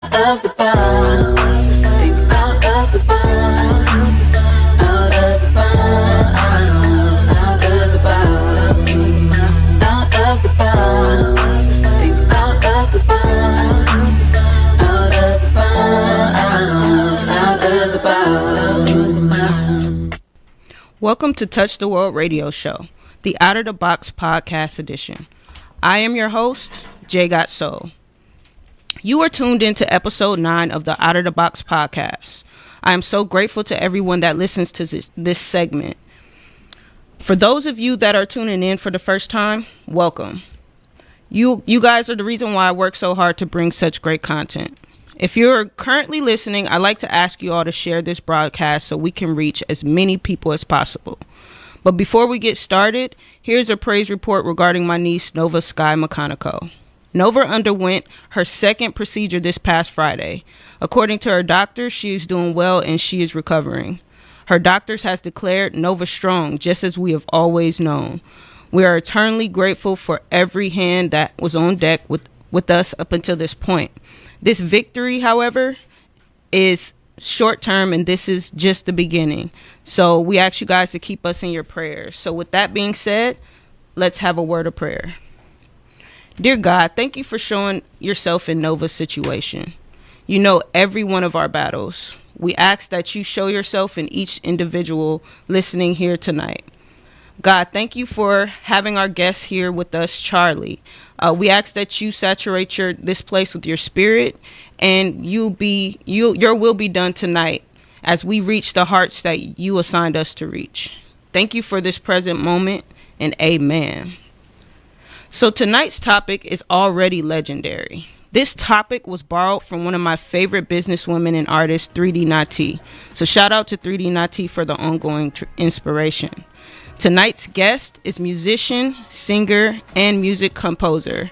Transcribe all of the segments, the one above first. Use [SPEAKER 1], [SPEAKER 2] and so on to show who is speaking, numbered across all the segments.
[SPEAKER 1] Of the box, think out of the box, out of the box, out of the box, out of the box, think out of the box, out of the box, out of the box.
[SPEAKER 2] Welcome to Touch the World Radio Show, the Out of the Box podcast edition. I am your host, Jay Got Soul. You are tuned into episode 9 of the Out of the Box podcast. I am so grateful to everyone that listens to this segment. For those of you that are tuning in for the first time, welcome. You guys are the reason why I work so hard to bring such great content. If you're currently listening, I'd like to ask you all to share this broadcast so we can reach as many people as possible. But before we get started, here's a praise report regarding my niece, Nova Sky McConico. Nova underwent her second procedure this past Friday. According to her doctor, she is doing well and she is recovering. Her doctors has declared Nova strong, just as we have always known. We are eternally grateful for every hand that was on deck with us up until this point. This victory, however, is short term, and this is just the beginning. So we ask you guys to keep us in your prayers. So with that being said, let's have a word of prayer. Dear God, thank you for showing yourself in Nova's situation. You know every one of our battles. We ask that you show yourself in each individual listening here tonight. God, thank you for having our guest here with us, Charlie. We ask that you saturate this place with your spirit, and your will be done tonight as we reach the hearts that you assigned us to reach. Thank you for this present moment, and amen. So tonight's topic is already legendary. This topic was borrowed from one of my favorite businesswomen and artists, 3D Nati. So shout out to 3D Nati for the ongoing inspiration. Tonight's guest is musician, singer, and music composer.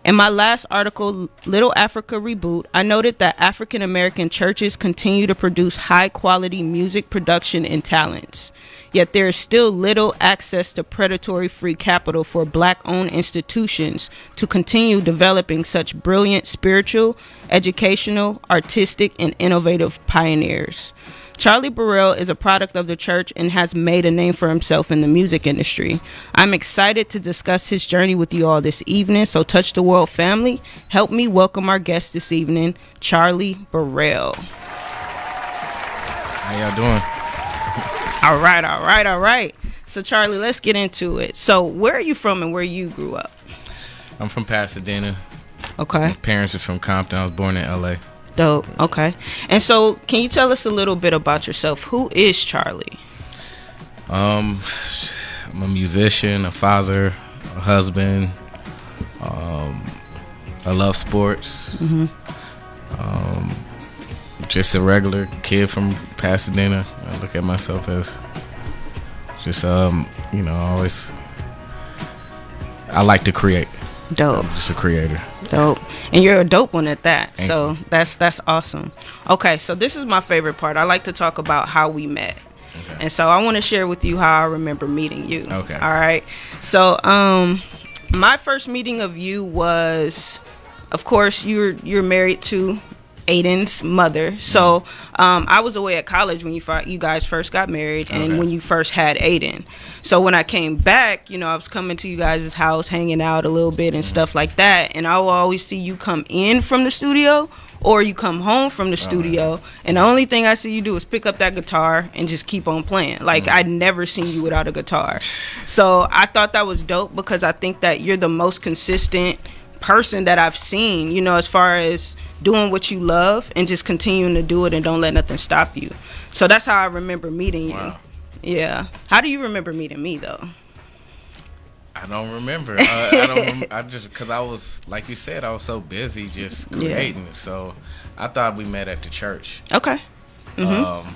[SPEAKER 2] In my last article, Little Africa Reboot, I noted that African American churches continue to produce high quality music production and talents. Yet there is still little access to predatory free capital for Black-owned institutions to continue developing such brilliant spiritual, educational, artistic, and innovative pioneers. Charlie Burrell is a product of the church and has made a name for himself in the music industry. I'm excited to discuss his journey with you all this evening, so Touch the World family, help me welcome our guest this evening, Charlie Burrell.
[SPEAKER 3] How y'all doing?
[SPEAKER 2] All right. So, Charlie, let's get into it. So, where are you from and where you grew up?
[SPEAKER 3] I'm from Pasadena.
[SPEAKER 2] Okay.
[SPEAKER 3] My parents are from Compton. I was born in L.A.
[SPEAKER 2] Dope. Okay. And so, can you tell us a little bit about yourself? Who is Charlie?
[SPEAKER 3] I'm a musician, a father, a husband. I love sports. Mm-hmm. Just a regular kid from Pasadena. I look at myself as just, I like to create.
[SPEAKER 2] Dope.
[SPEAKER 3] I'm just a creator.
[SPEAKER 2] Dope. And you're a dope one at that.
[SPEAKER 3] Thank
[SPEAKER 2] so
[SPEAKER 3] you.
[SPEAKER 2] that's awesome. Okay, so this is my favorite part. I like to talk about how we met. Okay. And so I want to share with you how I remember meeting you.
[SPEAKER 3] Okay.
[SPEAKER 2] All right. So my first meeting of you was, of course, you're married to Aiden's mother. So I was away at college when you guys first got married and when you first had Aiden. So when I came back, I was coming to you guys' house, hanging out a little bit and stuff like that. And I will always see you come in from the studio or you come home from the studio. And the only thing I see you do is pick up that guitar and just keep on playing. Like, I'd never seen you without a guitar. So I thought that was dope because I think that you're the most consistent person that I've seen, as far as doing what you love and just continuing to do it and don't let nothing stop you. So that's how I remember meeting you.
[SPEAKER 3] Wow.
[SPEAKER 2] Yeah. How do you remember meeting me though?
[SPEAKER 3] I don't remember. I just, because I was, like you said, I was so busy just creating. Yeah. So I thought we met at the church.
[SPEAKER 2] Okay. Mm-hmm.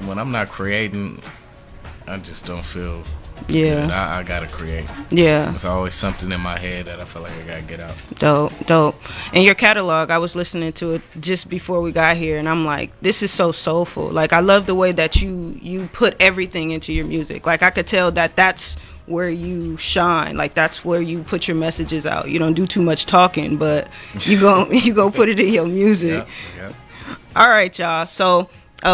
[SPEAKER 3] When I'm not creating, I just don't feel
[SPEAKER 2] good.
[SPEAKER 3] I gotta create.
[SPEAKER 2] Yeah.
[SPEAKER 3] There's always something in my head that I feel like I gotta get out.
[SPEAKER 2] Dope. And your catalog, I was listening to it just before we got here, and I'm like, this is so soulful. Like, I love the way that you put everything into your music. Like, I could tell that that's where you shine. Like, that's where you put your messages out. You don't do too much talking, but you go put it in your music.
[SPEAKER 3] Yep.
[SPEAKER 2] All right, y'all. So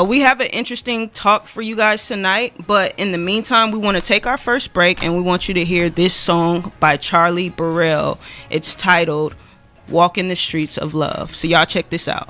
[SPEAKER 2] we have an interesting talk for you guys tonight, but in the meantime, we want to take our first break, and we want you to hear this song by Charlie Burrell. It's titled "Walking the Streets of Love." So y'all check this out.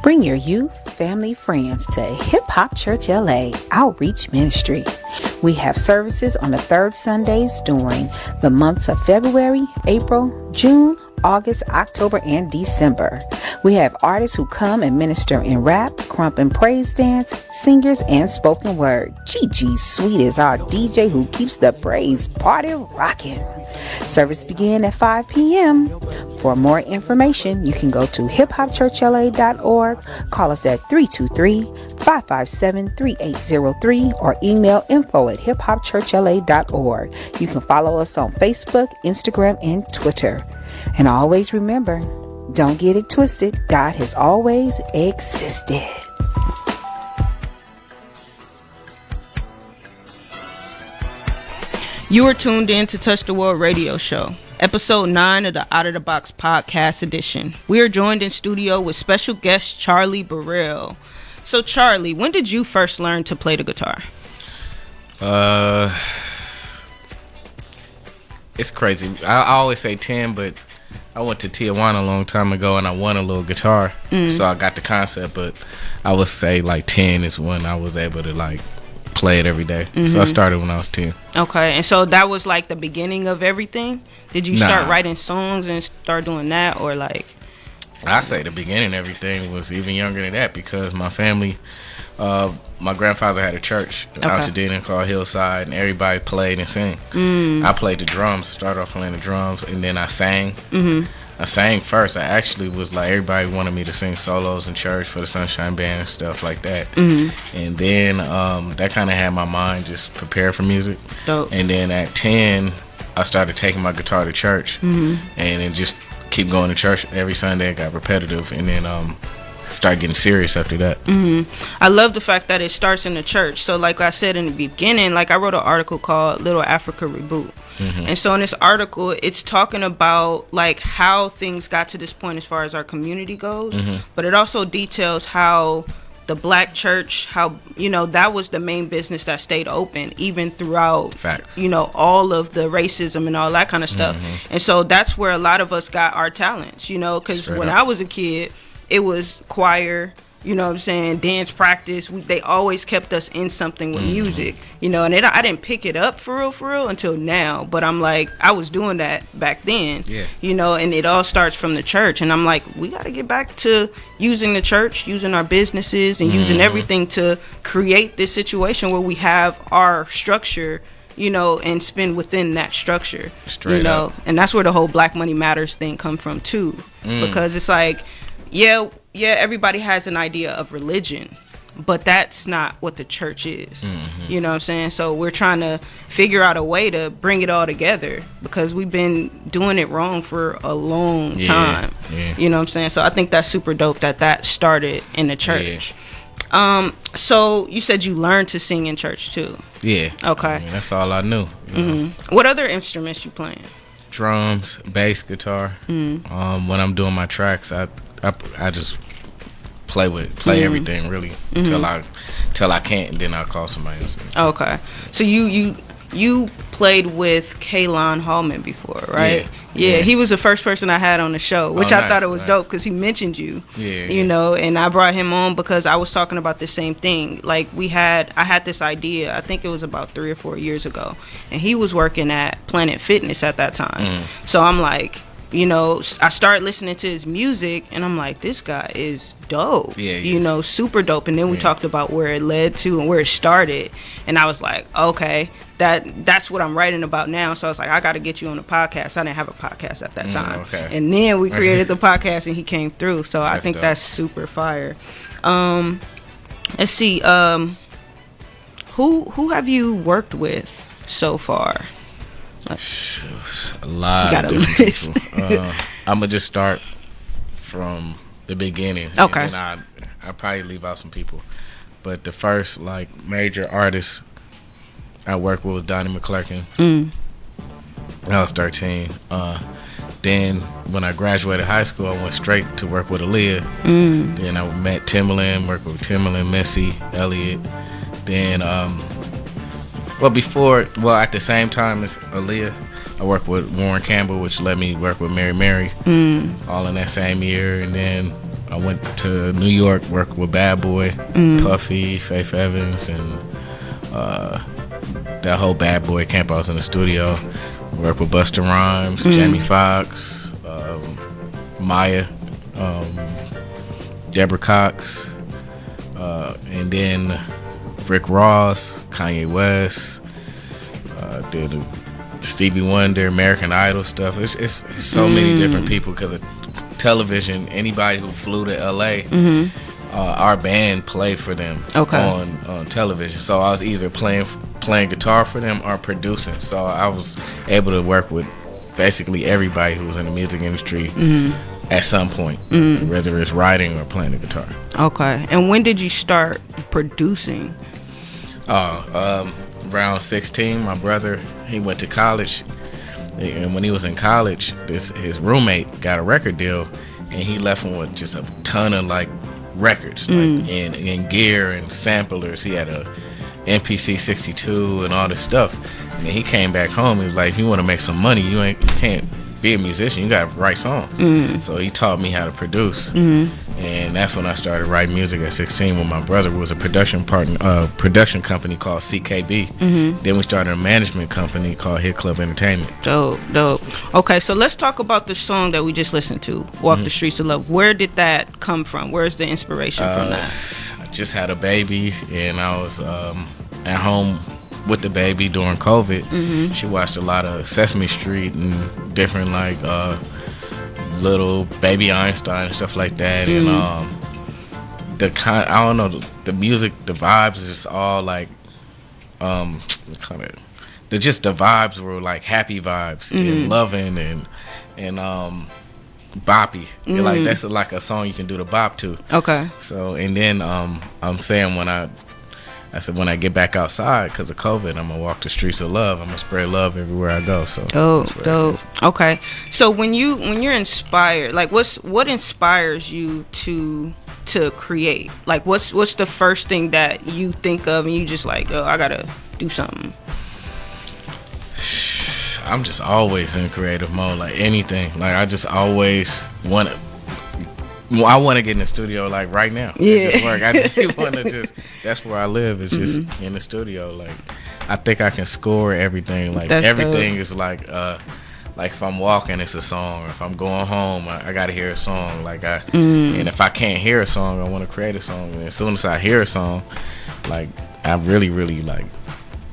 [SPEAKER 4] Bring your youth, family, friends to Hip Hop Church LA Outreach Ministry. We have services on the third Sundays during the months of February, April, June, August, October, and December. We have artists who come and minister in rap, crump and praise dance, singers, and spoken word. Gigi Sweet is our DJ who keeps the praise party rocking. Service begin at 5 p.m. For more information, you can go to hiphopchurchla.org, call us at 323-557-3803, or email info@hiphopchurchla.org. You can follow us on Facebook, Instagram, and Twitter. And always remember, don't get it twisted. God has always existed.
[SPEAKER 2] You are tuned in to Touch the World Radio Show, episode 9 of the Out of the Box Podcast Edition. We are joined in studio with special guest Charlie Burrell. So Charlie, when did you first learn to play the guitar?
[SPEAKER 3] It's crazy. I always say 10, but I went to Tijuana a long time ago, and I won a little guitar, so I got the concept. But I would say like 10 is when I was able to like play it every day. So I started when I was 10.
[SPEAKER 2] Okay, and so that was like the beginning of everything? Did you start writing songs and start doing that, or like?
[SPEAKER 3] I say the beginning, everything was even younger than that, because my family, my grandfather had a church out to Denton called Hillside, and everybody played and sang. I played the drums, started off playing the drums, and then I sang. I sang first. I actually was like, everybody wanted me to sing solos in church for the Sunshine Band and stuff like that. And then that kind of had my mind just prepared for music.
[SPEAKER 2] Dope.
[SPEAKER 3] And then at 10, I started taking my guitar to church, and then just keep going to church every Sunday. It got repetitive, and then start getting serious after that.
[SPEAKER 2] I love the fact that it starts in the church. So like I said in the beginning, like I wrote an article called Little Africa Reboot. And so in this article, it's talking about like how things got to this point as far as our community goes, but it also details how the black church, how, you know, that was the main business that stayed open even throughout,
[SPEAKER 3] Facts.
[SPEAKER 2] you know, all of the racism and all that kind of stuff. And so that's where a lot of us got our talents, you know, because when I was a kid, it was choir, you know what I'm saying, dance practice. They always kept us in something with music, you know, and I didn't pick it up for real until now. But I'm like, I was doing that back then, you know, and it all starts from the church. And I'm like, we got to get back to using the church, using our businesses, and using everything to create this situation where we have our structure, you know, and spend within that structure, you know, and that's where the whole Black Money Matters thing come from too, because it's like, yeah, everybody has an idea of religion, but that's not what the church is. You know what I'm saying? So we're trying to figure out a way to bring it all together, because we've been doing it wrong for a long time. You know what I'm saying? So I think that's super dope that started in the church. So you said you learned to sing in church too? Yeah. Okay.
[SPEAKER 3] I mean, that's all I knew.
[SPEAKER 2] What other instruments you playing?
[SPEAKER 3] Drums, bass, guitar. When I'm doing my tracks, I just play everything really till I can't, and then I'll call somebody else.
[SPEAKER 2] Okay, so you played with Kaylon Hallman before, right? Yeah, he was the first person I had on the show, which I thought it was dope because he mentioned you. You know, and I brought him on because I was talking about the same thing. Like I had this idea, I think it was about 3 or 4 years ago, and he was working at Planet Fitness at that time. So I'm like, you know, I started listening to his music, and I'm like, this guy is dope. You know, super dope. And then we talked about where it led to and where it started, and I was like, okay, that's what I'm writing about now. So I was like, I got to get you on the podcast. I didn't have a podcast at that time. And then we created the podcast, and he came through. So I think that's super fire. Let's see. Who have you worked with so far?
[SPEAKER 3] A lot of different people. I'm gonna just start from the beginning.
[SPEAKER 2] Okay.
[SPEAKER 3] And I probably leave out some people, but the first like major artist I worked with was Donnie McClurkin. I was 13. Then when I graduated high school, I went straight to work with Aaliyah. Then I met Timbaland, worked with Timbaland, Missy Elliott. Then at the same time as Aaliyah, I worked with Warren Campbell, which let me work with Mary Mary, all in that same year. And then I went to New York, worked with Bad Boy, Puffy, Faith Evans, and that whole Bad Boy camp. I was in the studio, worked with Busta Rhymes, Jamie Foxx, Maya, Deborah Cox, and then Rick Ross, Kanye West, did Stevie Wonder, American Idol stuff. It's so many different people because of television. Anybody who flew to LA, our band played for them on television. So I was either playing guitar for them or producing. So I was able to work with basically everybody who was in the music industry at some point, whether it's writing or playing the guitar.
[SPEAKER 2] Okay. And when did you start producing?
[SPEAKER 3] Around 16, my brother, he went to college, and when he was in college, his roommate got a record deal, and he left him with just a ton of like records, like in gear and samplers. He had a MPC 62 and all this stuff. And then he came back home. He was like, "If you want to make some money, you can't be a musician, you got to write songs. So he taught me how to produce, and that's when I started writing music at 16. When my brother was a production company called CKB. Then we started a management company called Hit Club Entertainment.
[SPEAKER 2] Dope. Okay, so let's talk about the song that we just listened to, "Walk the Streets of Love." Where did that come from? Where's the inspiration from that?
[SPEAKER 3] I just had a baby, and I was at home with the baby during COVID. She watched a lot of Sesame Street and different little Baby Einstein and stuff like that. And I don't know, the music, the vibes is just all like the vibes were like happy vibes and loving and boppy. Like that's like a song you can do the bop to.
[SPEAKER 2] Okay.
[SPEAKER 3] So and then I'm saying when I get back outside because of COVID, I'm gonna walk the streets of love. I'm gonna spread love everywhere I go. So
[SPEAKER 2] dope. Okay. So when you're inspired, like what inspires you to create? Like what's the first thing that you think of and you just like, oh, I gotta do something?
[SPEAKER 3] I'm just always in creative mode, like anything. Like I just always I want to get in the studio like right now.
[SPEAKER 2] Yeah.
[SPEAKER 3] Just work. I just want to that's where I live. It's just in the studio. Like I think I can score everything. Like
[SPEAKER 2] That's
[SPEAKER 3] everything
[SPEAKER 2] dope.
[SPEAKER 3] is like if I'm walking, it's a song. If I'm going home, I got to hear a song. And if I can't hear a song, I want to create a song. And as soon as I hear a song, like I really, really like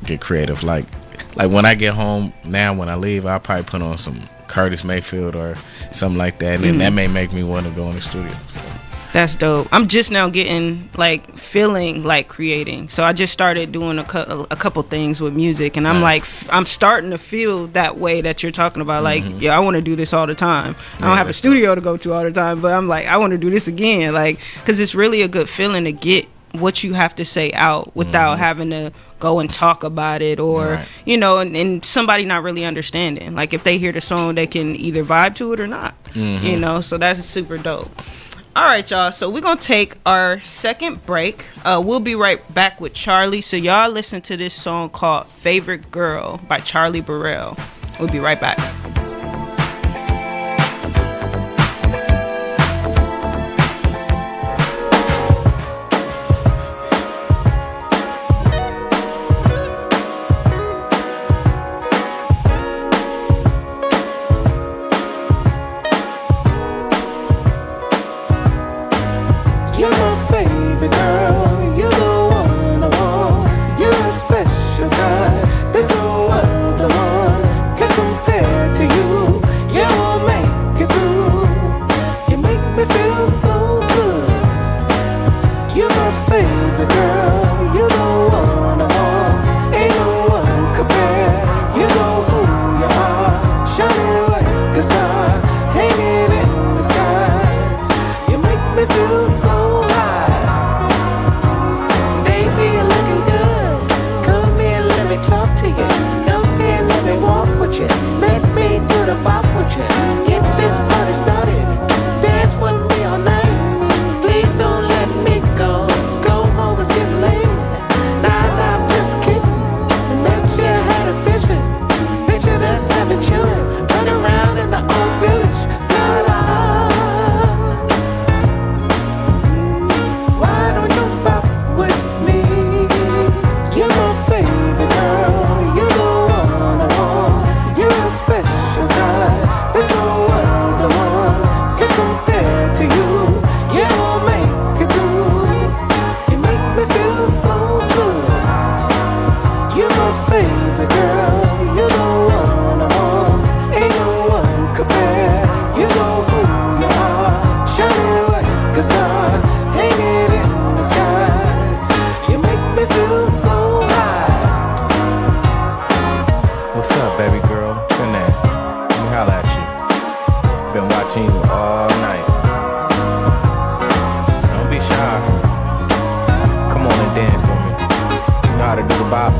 [SPEAKER 3] get creative. Like when I get home now, when I leave, I'll probably put on some Curtis Mayfield or something like that, and then that may make me want to go in the studio. So.
[SPEAKER 2] That's dope. I'm just now getting feeling like creating. So I just started doing a couple things with music, and I'm I'm starting to feel that way that you're talking about. Like, yeah, I want to do this all the time. I don't have a studio to go to all the time, but I'm like, I want to do this again. Like, because it's really a good feeling to get what you have to say out without having to go and talk about it or and somebody not really understanding. Like if they hear the song, they can either vibe to it or not. So that's super dope. All right, y'all, so we're gonna take our second break. We'll be right back with Charlie. So y'all listen to this song called Favorite Girl by Charlie Burrell. We'll be right back.
[SPEAKER 5] You're my favorite girl, you're the one I want. You're a special kind, there's no other one can compare to you. Yeah, we'll make it through. You make me feel so good. You're my favorite girl, you're the one I want. Ain't no one compare. You know who you are, shining like a star, hanging in the sky. You make me feel so let me do the bop with you. Get this party started. Dance with me all night. Please don't let me go. Let's go home, it's getting late. Nah, I'm just kidding. Imagine I had a vision. Picture us having chillin', run around in the old village. La la. Why don't you bop with me? You're my favorite girl. You're the one I want. You're a special guy. There's no other one can compare to you. Yeah, we'll make it through. You make me feel so good. You're my favorite girl. You're the one I want. Ain't no one compare. You know who you are, shining like a star, hanging in the sky. You make me feel so high.
[SPEAKER 3] What's up, baby girl? Been there. Let me holla at you. Been watching you all night. Don't be shy. Come on and dance with me. You know how to do the bop?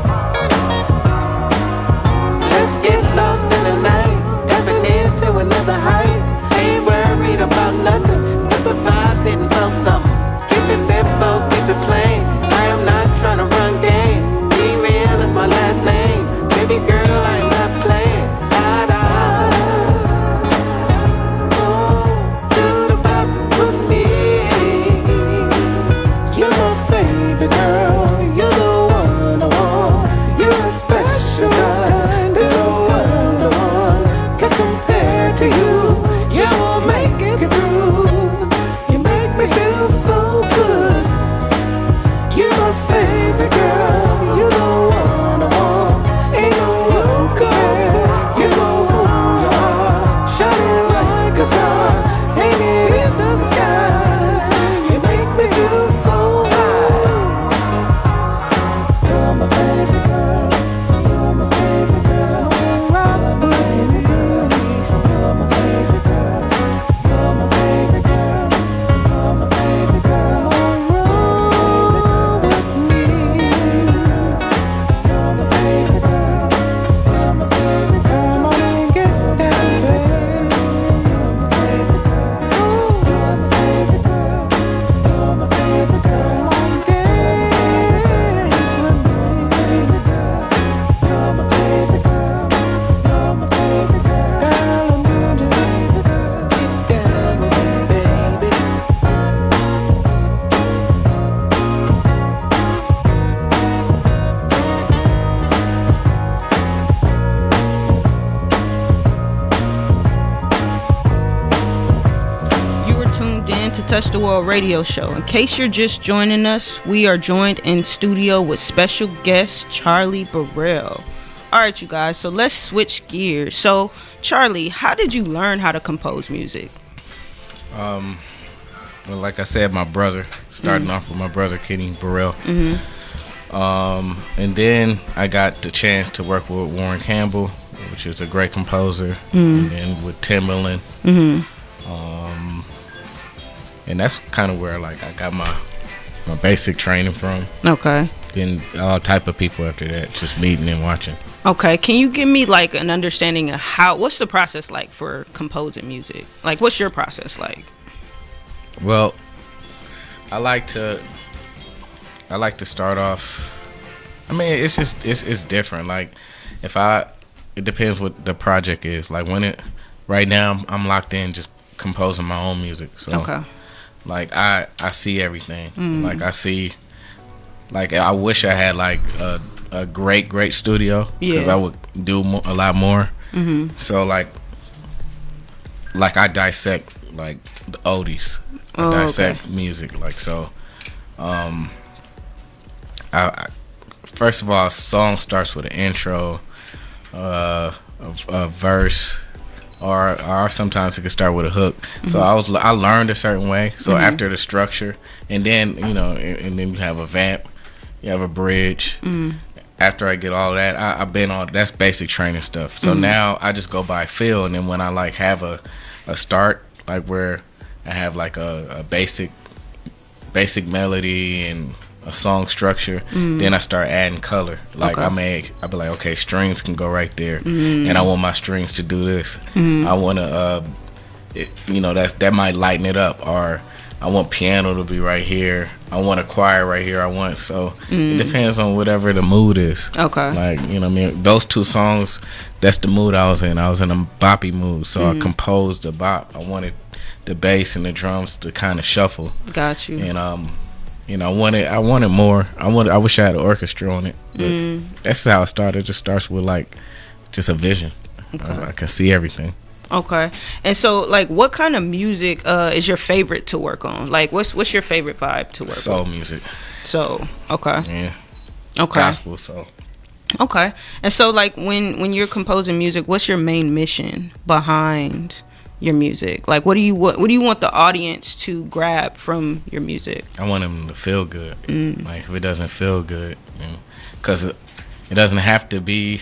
[SPEAKER 5] Let's get lost in the night, tapping into another height. Ain't worried about nothing, but the vibes hitting for something. Keep it simple, keep it plain. I am not trying to run game. Be real is my last name. Baby girl, I'm not playing. La
[SPEAKER 2] Touch the World radio show. In case you're just joining us, we are joined in studio with special guest Charlie Burrell. All right, you guys, so let's switch gears. So, Charlie, how did you learn how to compose music?
[SPEAKER 3] Well, like I said, my brother, starting off with my brother, Kenny Burrell. And then I got the chance to work with Warren Campbell, which is a great composer, and then with Timbaland. And that's kind of where like I got my basic training from.
[SPEAKER 2] Okay.
[SPEAKER 3] Then all type of people after that, just meeting and watching.
[SPEAKER 2] Okay, can you give me like an understanding of what's the process like for composing music? Like, what's your process like?
[SPEAKER 3] Well, I like to start off. I mean, it's just it's different. Like, it depends what the project is. Like right now I'm locked in just composing my own music. So,
[SPEAKER 2] okay.
[SPEAKER 3] Like I see everything. Like I see. Like I wish I had like a great studio because I would do a lot more. So like I dissect like the oldies. I dissect music like so. I first of all, a song starts with an intro, a verse, or sometimes it can start with a hook. So I learned a certain way. So after the structure, and then and then you have a vamp. You have a bridge. After I get all that, I've been on. That's basic training stuff. So now I just go by feel, and then when I like have a start, like where I have like a basic melody and a song structure, then I start adding color. Like I'll be like, okay, strings can go right there, and I want my strings to do this. I want to, that might lighten it up, or I want piano to be right here. I want a choir right here. It depends on whatever the mood is.
[SPEAKER 2] Okay.
[SPEAKER 3] Like, you know what I mean? Those two songs, that's the mood I was in. I was in a boppy mood. So I composed a bop. I wanted the bass and the drums to kind of shuffle.
[SPEAKER 2] Got you.
[SPEAKER 3] And, I wanted more. I wish I had an orchestra on it. But that's how it started. It just starts with, like, just a vision.
[SPEAKER 2] Okay.
[SPEAKER 3] I can see everything.
[SPEAKER 2] Okay. And so, like, what kind of music is your favorite to work on? Like, what's your favorite vibe to work on?
[SPEAKER 3] Soul music.
[SPEAKER 2] So, okay.
[SPEAKER 3] Yeah.
[SPEAKER 2] Okay.
[SPEAKER 3] Gospel, soul.
[SPEAKER 2] Okay. And so, like, when you're composing music, what's your main mission behind your music? Like, what do you want the audience to grab from your music?
[SPEAKER 3] I want them to feel good. Like, if it doesn't feel good, because it doesn't have to be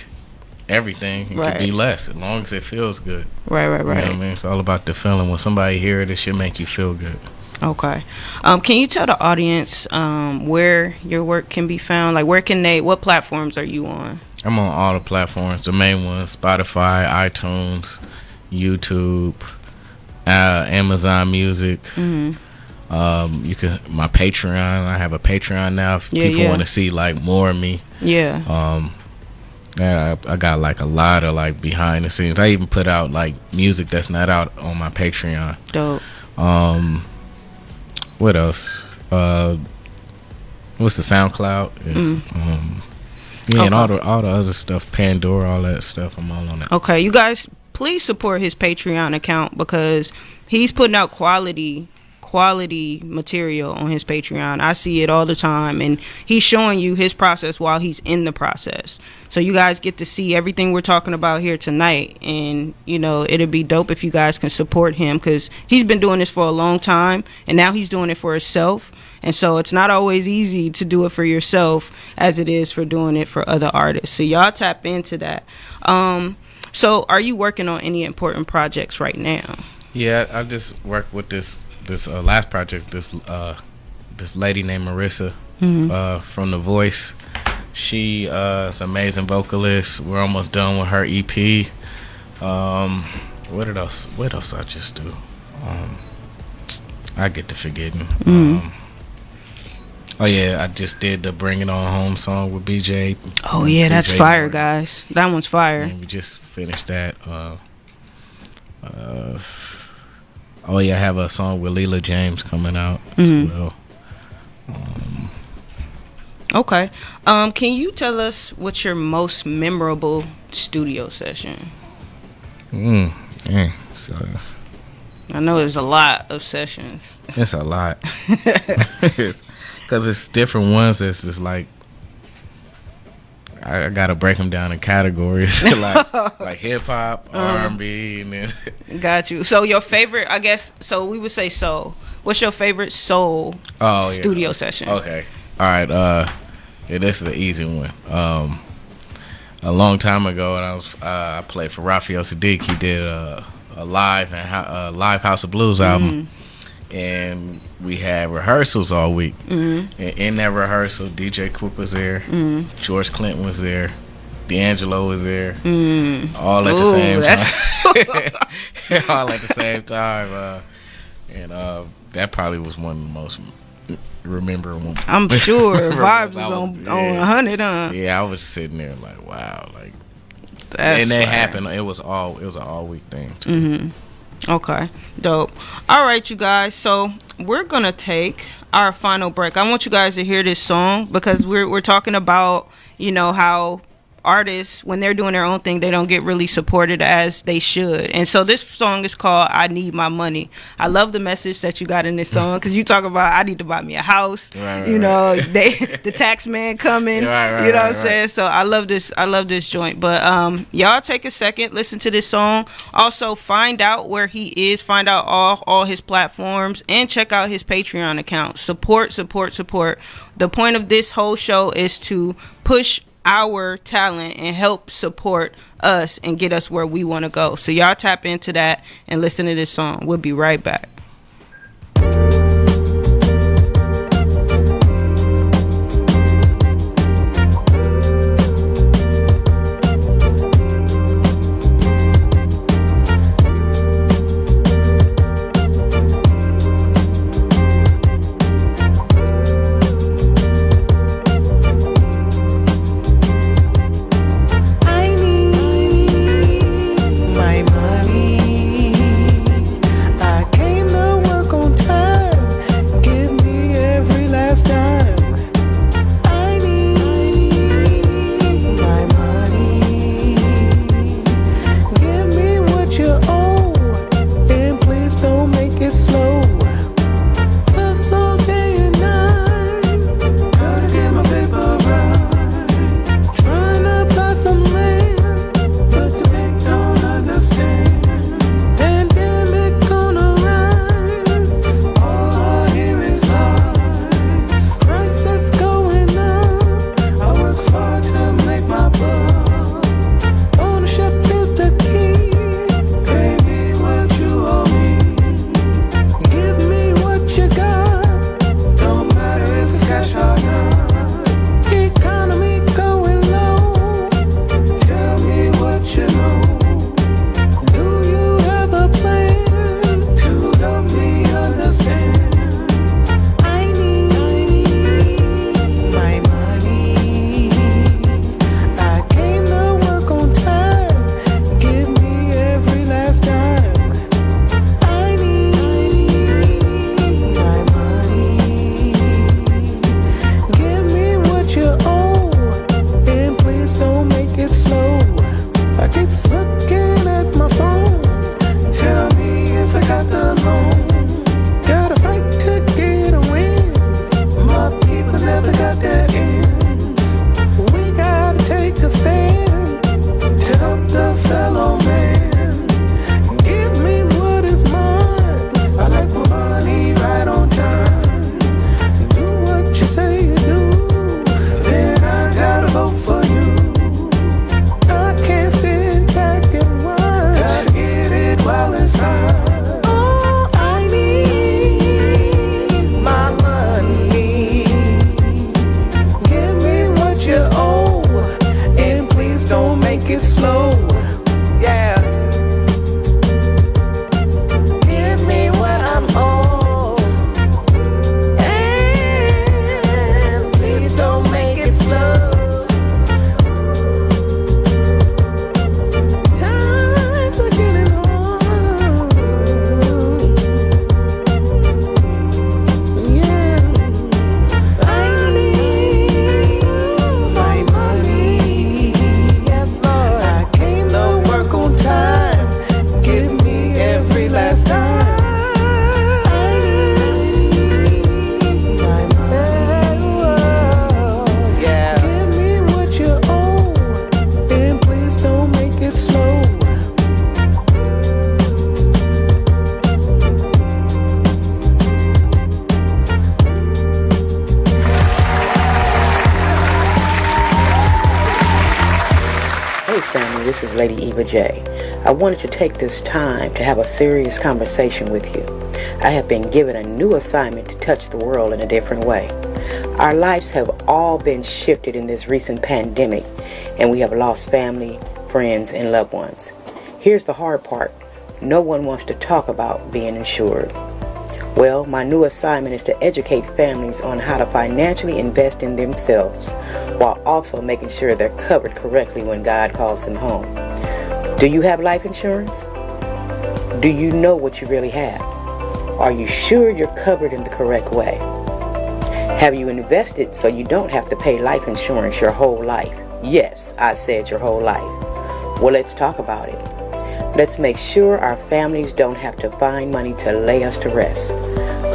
[SPEAKER 3] everything. It could be less, as long as it feels good.
[SPEAKER 2] Right.
[SPEAKER 3] You know what I mean? It's all about the feeling. When somebody hear it, it should make you feel good.
[SPEAKER 2] Okay. Can you tell the audience where your work can be found? Like, what platforms are you on?
[SPEAKER 3] I'm on all the platforms. The main ones: Spotify, iTunes, YouTube, Amazon Music. You can my Patreon. I have a Patreon now. If people want to see like more of me. Yeah, I got like a lot of like behind the scenes. I even put out like music that's not out on my Patreon.
[SPEAKER 2] Dope.
[SPEAKER 3] What else? What's the SoundCloud? And all the other stuff, Pandora, all that stuff. I'm all on that.
[SPEAKER 2] Okay, you guys, please support his Patreon account because he's putting out quality material on his Patreon. I see it all the time, and he's showing you his process while he's in the process. So you guys get to see everything we're talking about here tonight, and it'd be dope if you guys can support him because he's been doing this for a long time, and now he's doing it for himself. And so it's not always easy to do it for yourself as it is for doing it for other artists. So y'all tap into that. So are you working on any important projects right now?
[SPEAKER 3] Yeah, I just worked with this last project, this lady named Marissa from The Voice. She is an amazing vocalist. We're almost done with her EP. What else I just do? I get to forgetting. Oh yeah, I just did the Bring It On Home song with BJ.
[SPEAKER 2] Oh yeah, that's
[SPEAKER 3] BJ
[SPEAKER 2] fire,
[SPEAKER 3] Morton.
[SPEAKER 2] guys. That one's fire.
[SPEAKER 3] And we just finished that. Oh yeah, I have a song with Leela James coming out as well.
[SPEAKER 2] Okay. Can you tell us what's your most memorable studio session?
[SPEAKER 3] Yeah. So
[SPEAKER 2] I know there's a lot of sessions.
[SPEAKER 3] It's a lot. Because it's different ones that's just like, I gotta break them down in categories. like hip hop, R&B, and then
[SPEAKER 2] Got you. So your favorite, I guess, so we would say soul. What's your favorite soul studio session?
[SPEAKER 3] Okay. All right. Yeah, this is the easy one. A long time ago, and I played for Raphael Sadiq. He did a live House of Blues album, and we had rehearsals all week. And in that rehearsal, DJ Quick was there, George Clinton was there, D'Angelo was there, all at the same time. All at the same time, and that probably was one of the most remember one.
[SPEAKER 2] I'm sure vibes was on 100, huh?
[SPEAKER 3] Yeah, I was sitting there like, wow, like,
[SPEAKER 2] That's
[SPEAKER 3] and that
[SPEAKER 2] fire.
[SPEAKER 3] happened. It was an all week thing too.
[SPEAKER 2] Okay, dope. All right, you guys. So we're gonna take our final break. I want you guys to hear this song because we're talking about, you know, how artists, when they're doing their own thing, they don't get really supported as they should. And so this song is called "I Need My Money." I love the message that you got in this song because you talk about I need to buy me a house.
[SPEAKER 3] Right,
[SPEAKER 2] you know, the tax man coming.
[SPEAKER 3] Right,
[SPEAKER 2] you know what I'm
[SPEAKER 3] right.
[SPEAKER 2] saying? So I love this joint. But y'all take a second, listen to this song. Also find out where he is, find out all his platforms, and check out his Patreon account. Support. The point of this whole show is to push our talent and help support us and get us where we want to go. So y'all tap into that and listen to this song. We'll be right back.
[SPEAKER 5] I need my money. I came
[SPEAKER 6] is Lady Eva J. I wanted to take this time to have a serious conversation with you. I have been given a new assignment to touch the world in a different way. Our lives have all been shifted in this recent pandemic, and we have lost family, friends, and loved ones. Here's the hard part. No one wants to talk about being insured. Well, my new assignment is to educate families on how to financially invest in themselves while also making sure they're covered correctly when God calls them home. Do you have life insurance? Do you know what you really have? Are you sure you're covered in the correct way? Have you invested so you don't have to pay life insurance your whole life? Yes, I said your whole life. Well, let's talk about it. Let's make sure our families don't have to find money to lay us to rest.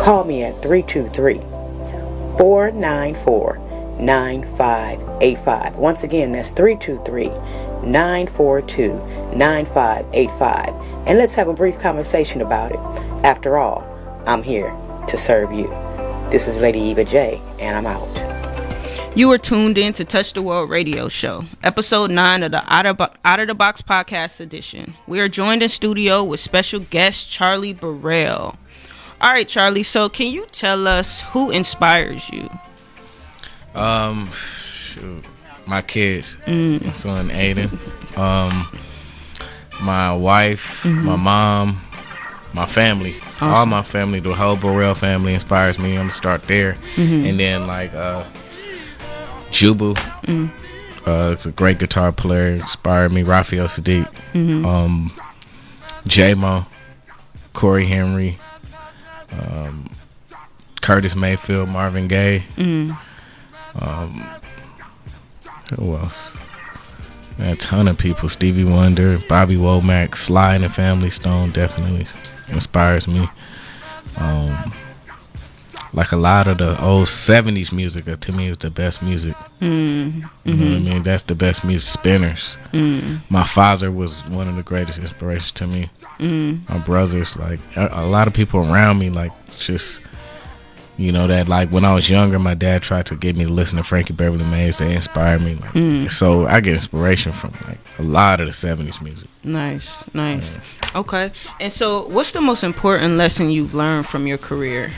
[SPEAKER 6] Call me at 323-494-9585. Once again, that's 323-942-9585. And let's have a brief conversation about it. After all, I'm here to serve you. This is Lady Eva J, and I'm out.
[SPEAKER 2] You are tuned in to Touch the World Radio Show, episode 9 of the Out of the Box Podcast Edition. We are joined in studio with special guest Charlie Burrell. All right, Charlie, so can you tell us who inspires you?
[SPEAKER 3] Shoot, my kids, my son Aiden, my wife, my mom, my family, awesome. All my family, the whole Burrell family inspires me. I'm gonna start there, and then like Jubu, it's a great guitar player, inspired me. Raphael Sadiq, J-Mo, Corey Henry, Curtis Mayfield, Marvin Gaye. Who else? Man, a ton of people. Stevie Wonder, Bobby Womack, Sly and the Family Stone definitely inspires me. Like a lot of the old 70s music, to me, is the best music. You know what I mean? That's the best music. Spinners. My father was one of the greatest inspirations to me. My brothers, like a lot of people around me, like just, you know, that like when I was younger, my dad tried to get me to listen to Frankie Beverly Mays. They inspired me. Like, so I get inspiration from like a lot of the 70s music.
[SPEAKER 2] Nice. Yeah. Okay. And so what's the most important lesson you've learned from your career?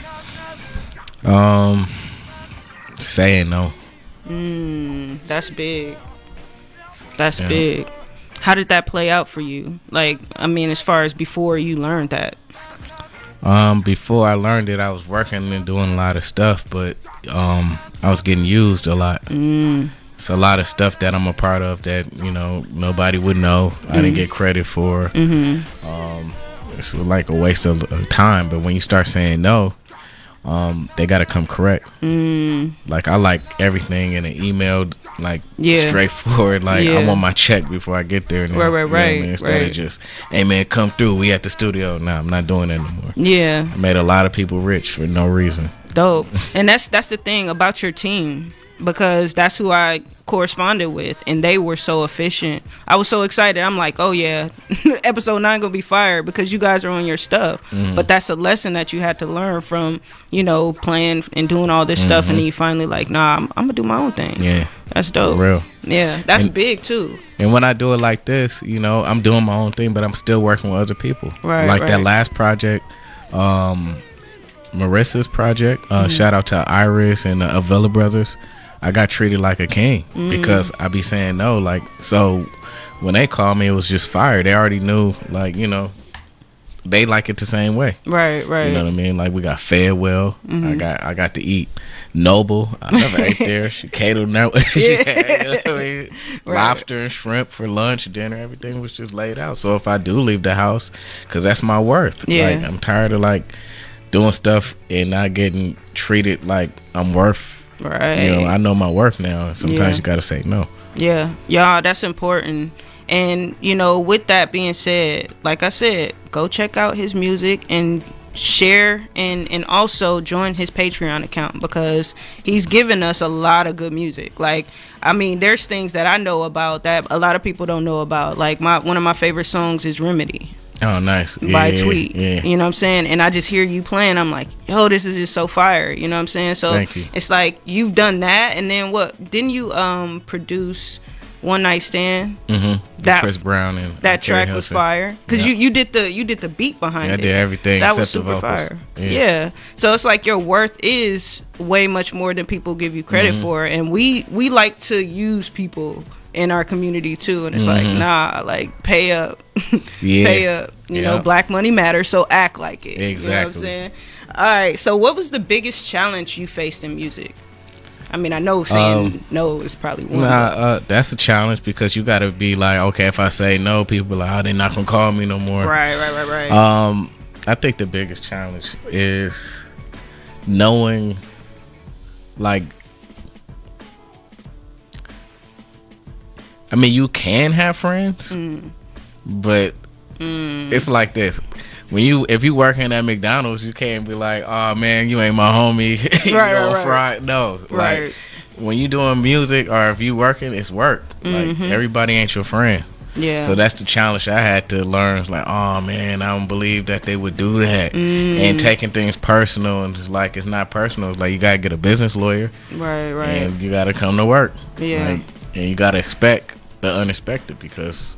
[SPEAKER 3] Saying no.
[SPEAKER 2] That's big. That's big. How did that play out for you? Like, I mean, as far as before you learned that.
[SPEAKER 3] Before I learned it, I was working and doing a lot of stuff, but I was getting used a lot. It's a lot of stuff that I'm a part of that, you know, nobody would know. I didn't get credit for. It's like a waste of time. But when you start saying no, they gotta come correct. Like I like everything in an email, like straightforward. Like I want my check before I get there. Now,
[SPEAKER 2] right.
[SPEAKER 3] You know what I mean? Instead of just, hey man, come through. We at the studio. Nah, I'm not doing that anymore.
[SPEAKER 2] Yeah,
[SPEAKER 3] I made a lot of people rich for no reason.
[SPEAKER 2] Dope. And that's the thing about your team, because that's who I corresponded with, and they were so efficient. I was so excited. I'm like, oh yeah, episode 9 gonna be fire because you guys are on your stuff. But that's a lesson that you had to learn from, you know, playing and doing all this stuff, and then you finally like, nah, I'm gonna do my own thing. Yeah, that's dope.
[SPEAKER 3] For real.
[SPEAKER 2] Yeah, that's big too.
[SPEAKER 3] And when I do it like this, you know, I'm doing my own thing, but I'm still working with other people. Right. That last project, Marissa's project. Shout out to Iris and the Avila Brothers. I got treated like a king because I be saying no. Like, so when they called me, it was just fire. They already knew, like, you know, they like it the same way. Right. You know what I mean? Like, we got fed well. I got to eat Noble. I never ate there. She catered now. Lobster and shrimp for lunch, dinner, everything was just laid out. So if I do leave the house, because that's my worth. Like, I'm tired of like doing stuff and not getting treated like I'm worth. Right. You know, I know my worth now. Sometimes you gotta say no. Yeah, that's important. And, you know, with that being said, like I said, go check out his music and share and also join his Patreon account, because he's given us a lot of good music. Like, I mean, there's things that I know about that a lot of people don't know about. Like, one of my favorite songs is Remedy. Oh, nice. By Tweet. Yeah. You know what I'm saying? And I just hear you playing. I'm like, yo, this is just so fire. You know what I'm saying? So it's like you've done that. And then what? Didn't you produce
[SPEAKER 2] One Night Stand.
[SPEAKER 3] That Chris Brown and
[SPEAKER 2] that
[SPEAKER 3] Carrie
[SPEAKER 2] track was
[SPEAKER 3] Hilson.
[SPEAKER 2] fire because
[SPEAKER 3] Yeah.
[SPEAKER 2] you did the beat behind
[SPEAKER 3] I
[SPEAKER 2] it.
[SPEAKER 3] did everything
[SPEAKER 2] That
[SPEAKER 3] except
[SPEAKER 2] was
[SPEAKER 3] the
[SPEAKER 2] super
[SPEAKER 3] vocals.
[SPEAKER 2] fire.
[SPEAKER 3] Yeah.
[SPEAKER 2] Yeah. So it's like your worth is way much more than people give you credit for, and we like to use people in our community too, and it's like, nah, like pay up.
[SPEAKER 3] Yeah.
[SPEAKER 2] Pay up. You know,
[SPEAKER 3] Yeah.
[SPEAKER 2] black money matters, so act like it. You know what I'm
[SPEAKER 3] Exactly.
[SPEAKER 2] saying? All right. So what was the biggest challenge you faced in music? I mean, I know saying no is probably one.
[SPEAKER 3] That's a challenge because you got to be like, okay, if I say no, people be like, oh, they're not gonna call me no more.
[SPEAKER 2] Right.
[SPEAKER 3] I think the biggest challenge is knowing, like, I mean, you can have friends, but it's like this. If you working at McDonald's, you can't be like, oh man, you ain't my homie. You on Friday. No,
[SPEAKER 2] Right.
[SPEAKER 3] like when you doing music or if you working, it's work. Like everybody ain't your friend.
[SPEAKER 2] Yeah.
[SPEAKER 3] So that's the challenge I had to learn. It's like, oh man, I don't believe that they would do that, and taking things personal, and just like it's not personal. It's like you gotta get a business lawyer,
[SPEAKER 2] right.
[SPEAKER 3] and you gotta come to work.
[SPEAKER 2] Yeah.
[SPEAKER 3] Like, and you gotta expect the unexpected because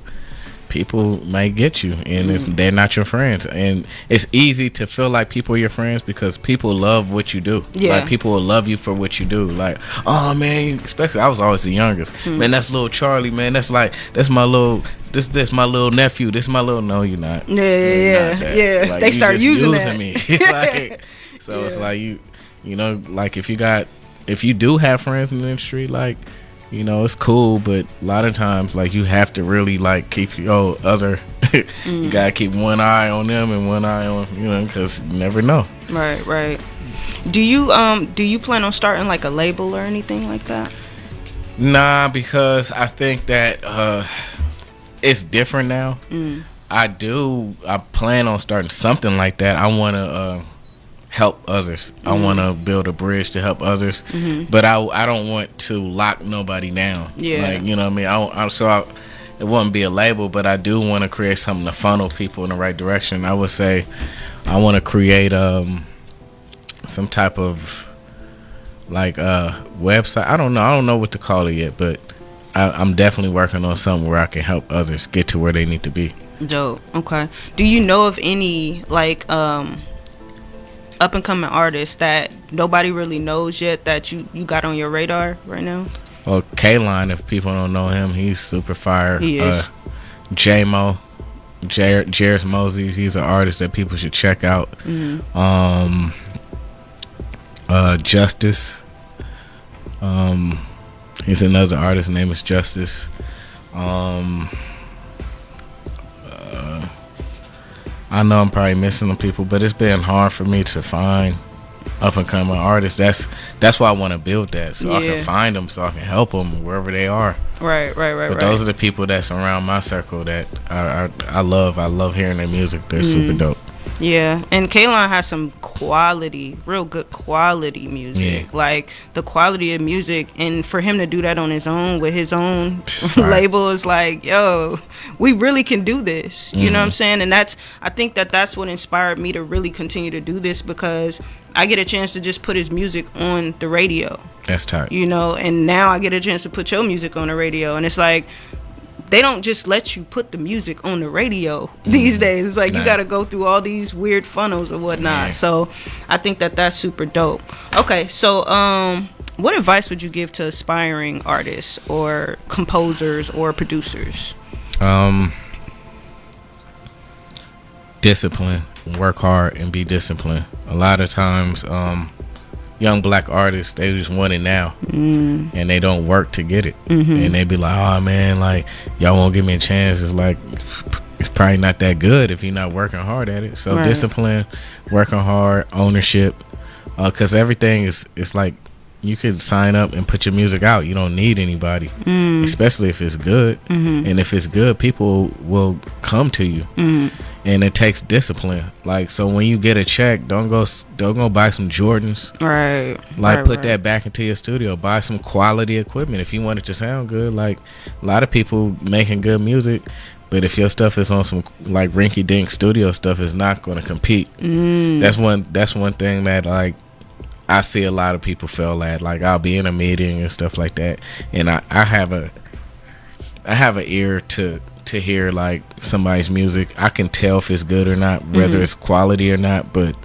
[SPEAKER 3] people might get you, and they're not your friends. And it's easy to feel like people are your friends because people love what you do.
[SPEAKER 2] Yeah.
[SPEAKER 3] Like people will love you for what you do. Like, oh man, especially I was always the youngest. Man, that's little Charlie. Man, that's my little. This my little nephew. This my little. No, you're not. You're not that.
[SPEAKER 2] Yeah.
[SPEAKER 3] Like,
[SPEAKER 2] They
[SPEAKER 3] you
[SPEAKER 2] start
[SPEAKER 3] just
[SPEAKER 2] using
[SPEAKER 3] me. Like, so it's like you know, like if you do have friends in the industry, like, you know, it's cool, but a lot of times, like, you have to really, like, keep your other, you gotta keep one eye on them and one eye on, you know, because you never know.
[SPEAKER 2] Right. Do you plan on starting like a label or anything like that?
[SPEAKER 3] Nah, because I think that it's different now. I plan on starting something like that. I want to help others. I want to build a bridge to help others, but I don't want to lock nobody down.
[SPEAKER 2] Yeah.
[SPEAKER 3] Like, you know what I mean? It wouldn't be a label, but I do want to create something to funnel people in the right direction. I would say I want to create some type of like website. I don't know what to call it yet, but I'm definitely working on something where I can help others get to where they need to be.
[SPEAKER 2] Dope. Okay. Do you know of any like up and coming artists that nobody really knows yet that you got on your radar right now?
[SPEAKER 3] Well, K-Line, if people don't know him, he's super fire.
[SPEAKER 2] He is.
[SPEAKER 3] J-Mo, Jairus Mosley, he's an artist that people should check out. Justice, he's another artist. His name is Justice. I know I'm probably missing some people, but it's been hard for me to find up and coming artists. That's why I want to build that, so I
[SPEAKER 2] Yeah.
[SPEAKER 3] can find them, so I can help them wherever they are.
[SPEAKER 2] Right.
[SPEAKER 3] But those are the people that's around my circle that I love. I love hearing their music. They're super dope.
[SPEAKER 2] Yeah, and K-Line has some real good quality music.
[SPEAKER 3] Yeah.
[SPEAKER 2] Like the quality of music, and for him to do that on his own with his own
[SPEAKER 3] Right.
[SPEAKER 2] label is like, yo, we really can do this. You know what I'm saying? And I think that's what inspired me to really continue to do this, because I get a chance to just put his music on the radio,
[SPEAKER 3] That's tight.
[SPEAKER 2] you know, and now I get a chance to put your music on the radio, and it's like, they don't just let you put the music on the radio these days. It's like you
[SPEAKER 3] Nah.
[SPEAKER 2] got to go through all these weird funnels or whatnot.
[SPEAKER 3] Yeah.
[SPEAKER 2] So I think that's super dope. Okay, so what advice would you give to aspiring artists or composers or producers?
[SPEAKER 3] Discipline. Work hard and be disciplined. A lot of times, young black artists, they just want it now, and they don't work to get it. And they be like, oh man, like, y'all won't give me a chance. It's like, it's probably not that good if you're not working hard at it. So
[SPEAKER 2] Right.
[SPEAKER 3] discipline, working hard, ownership, because everything it's like, you could sign up and put your music out. You don't need anybody, especially if it's good. And if it's good, people will come to you. And it takes discipline. Like, so when you get a check, don't go buy some Jordans.
[SPEAKER 2] Right.
[SPEAKER 3] Like, put that back into your studio. Buy some quality equipment if you want it to sound good. Like, a lot of people making good music, but if your stuff is on some like rinky dink studio stuff, it's not going to compete. That's one thing that, like, I see a lot of people fail at. Like, I'll be in a meeting and stuff like that, and I have I have an ear to hear like somebody's music. I can tell if it's good or not, whether it's quality or not. But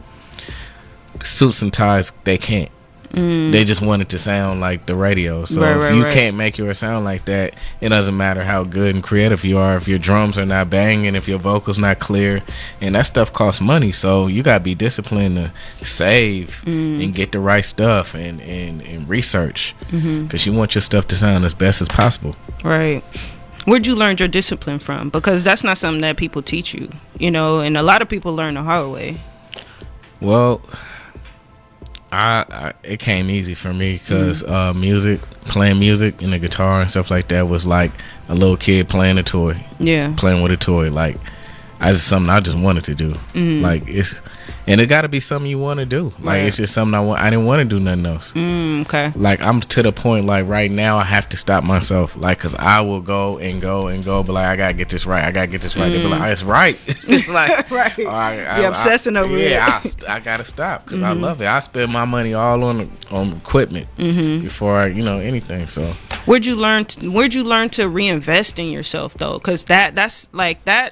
[SPEAKER 3] Suits and Ties, they can't. They just want it to sound like the radio. So if you can't make yours sound like that, it doesn't matter how good and creative you are. If your drums are not banging, if your vocals not clear, and that stuff costs money. So you gotta be disciplined to save and get the right stuff and research, because you want your stuff to sound as best as possible.
[SPEAKER 2] Right. Where'd you learn your discipline from? Because that's not something that people teach you, you know, and a lot of people learn the hard way.
[SPEAKER 3] Well, it came easy for me because playing music and the guitar and stuff like that was like a little kid playing a toy. Yeah, playing with a toy. Like something I just wanted to do. Like and it got to be something you want to do. Like it's just something I didn't want to do nothing else. Okay. Like I'm to the point like right now I have to stop myself. Like because I will go and go and go, but like I gotta get this right. I gotta get this right. They be like, it's right. It's like
[SPEAKER 2] right. You're obsessing over it.
[SPEAKER 3] Yeah, I gotta stop because I love it. I spend my money all on equipment before I anything. So
[SPEAKER 2] where'd you learn to reinvest in yourself though? Because that's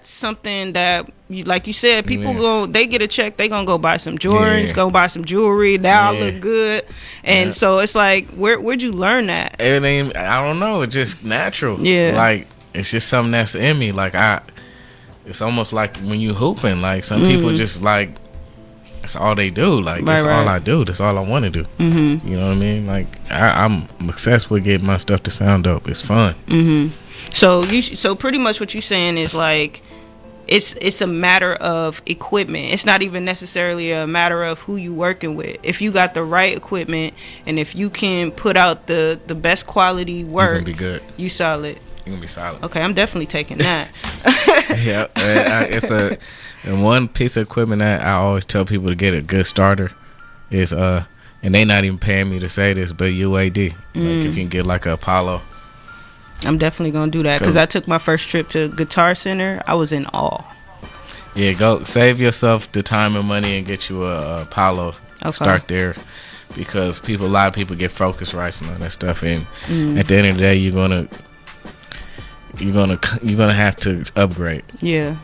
[SPEAKER 2] something that like you said, people they get a check, they gonna go buy some Jordans, go buy some jewelry. Now I look good, and so it's like, where'd you learn that?
[SPEAKER 3] It ain't, I don't know. It's just natural. Yeah, like it's just something that's in me. Like it's almost like when you hooping. Like some people just like that's all they do. Like that's all I do. That's all I want to do. You know what I mean? Like I'm obsessed with getting my stuff to sound dope. It's fun.
[SPEAKER 2] So pretty much what you're saying is like, it's a matter of equipment. It's not even necessarily a matter of who you working with. If you got the right equipment and if you can put out the best quality work,
[SPEAKER 3] you can be good.
[SPEAKER 2] You solid.
[SPEAKER 3] You can be solid.
[SPEAKER 2] Okay, I'm definitely taking that.
[SPEAKER 3] Yeah, it's and one piece of equipment that I always tell people to get a good starter is and they not even paying me to say this, but UAD. Like if you can get like a Apollo.
[SPEAKER 2] I'm definitely gonna do that because I took my first trip to Guitar Center. I was in awe.
[SPEAKER 3] Yeah, go save yourself the time and money and get you a Apollo. Okay. Start there because a lot of people get Focusrite and all that stuff, and at the end of the day, you're gonna have to upgrade. Yeah,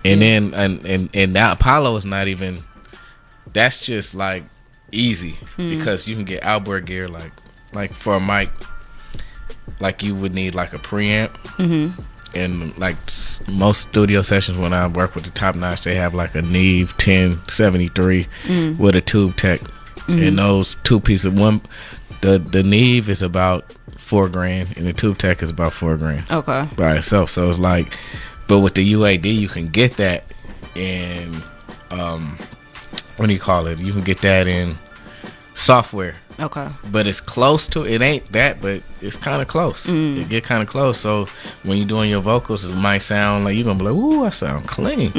[SPEAKER 3] and then and that Apollo is not even. That's just like easy because you can get outboard gear like for a mic. Like you would need like a preamp, and like most studio sessions when I work with the Top Notch, they have like a Neve 1073 with a tube tech, and those two pieces. The Neve is about $4,000, and the tube tech is about $4,000. Okay, by itself. So it's like, but with the UAD, you can get that in what do you call it? You can get that in software. Okay, but it's close to it. Ain't that, but it's kind of close. It get kind of close. So when you're doing your vocals, it might sound like you're gonna be like, "Ooh, I sound clean."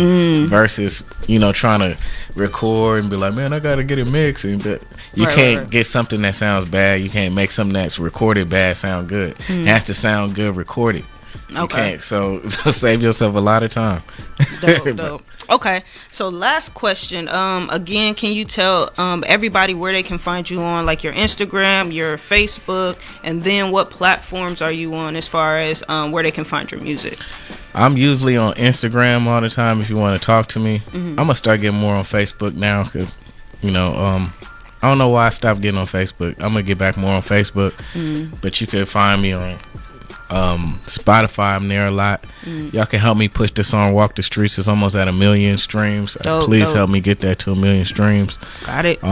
[SPEAKER 3] Versus trying to record and be like, "Man, I gotta get it mixed." And you can't get something that sounds bad. You can't make something that's recorded bad sound good. It has to sound good recorded. Okay, so save yourself a lot of time.
[SPEAKER 2] Dope. Okay, so last question. Again, can you tell everybody where they can find you on, like your Instagram, your Facebook, and then what platforms are you on as far as where they can find your music?
[SPEAKER 3] I'm usually on Instagram all the time. If you want to talk to me, I'm gonna start getting more on Facebook now because I don't know why I stopped getting on Facebook. I'm gonna get back more on Facebook, but you can find me on Spotify. I'm there a lot. Y'all can help me push the song Walk the Streets. It's almost at 1 million streams. Please help me get that to 1 million streams.
[SPEAKER 2] Got it.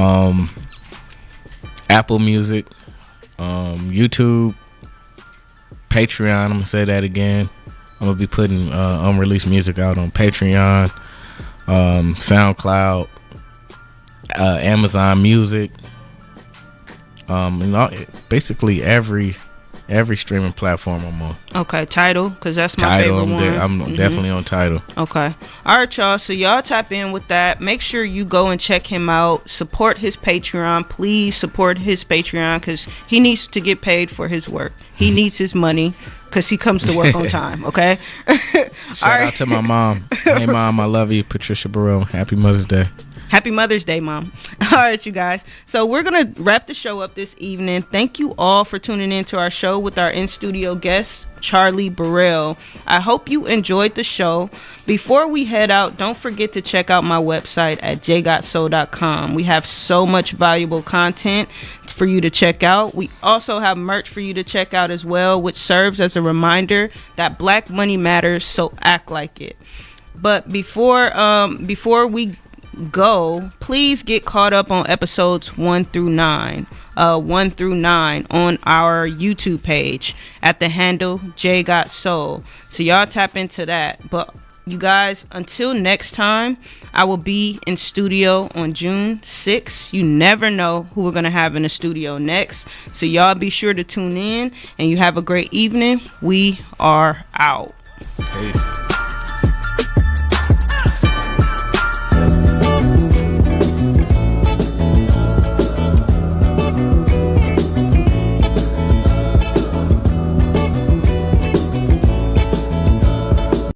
[SPEAKER 3] Apple Music, YouTube, Patreon. I'm gonna say that again. I'm gonna be putting unreleased music out on Patreon, SoundCloud, Amazon Music, and basically every streaming platform I'm on.
[SPEAKER 2] Okay, Tidal, because that's my favorite one.
[SPEAKER 3] I'm definitely on Tidal.
[SPEAKER 2] Okay. All right, y'all. So y'all tap in with that. Make sure you go and check him out. Support his Patreon. Please support his Patreon because he needs to get paid for his work. He needs his money because he comes to work on time, okay?
[SPEAKER 3] Shout out to my mom. Hey, Mom, I love you. Patricia Burrell. Happy Mother's Day.
[SPEAKER 2] Happy Mother's Day, Mom. All right, you guys. So we're going to wrap the show up this evening. Thank you all for tuning in to our show with our in-studio guest, Charlie Burrell. I hope you enjoyed the show. Before we head out, don't forget to check out my website at jgotso.com. We have so much valuable content for you to check out. We also have merch for you to check out as well, which serves as a reminder that Black money matters, so act like it. But before we go, please get caught up on episodes 1 through 9 on our YouTube page at the handle jgotsoul. So y'all tap into that. But you guys, until next time, I will be in studio on June 6th. You never know who we're going to have in the studio next. So y'all be sure to tune in, and you have a great evening. We are out.
[SPEAKER 3] Peace.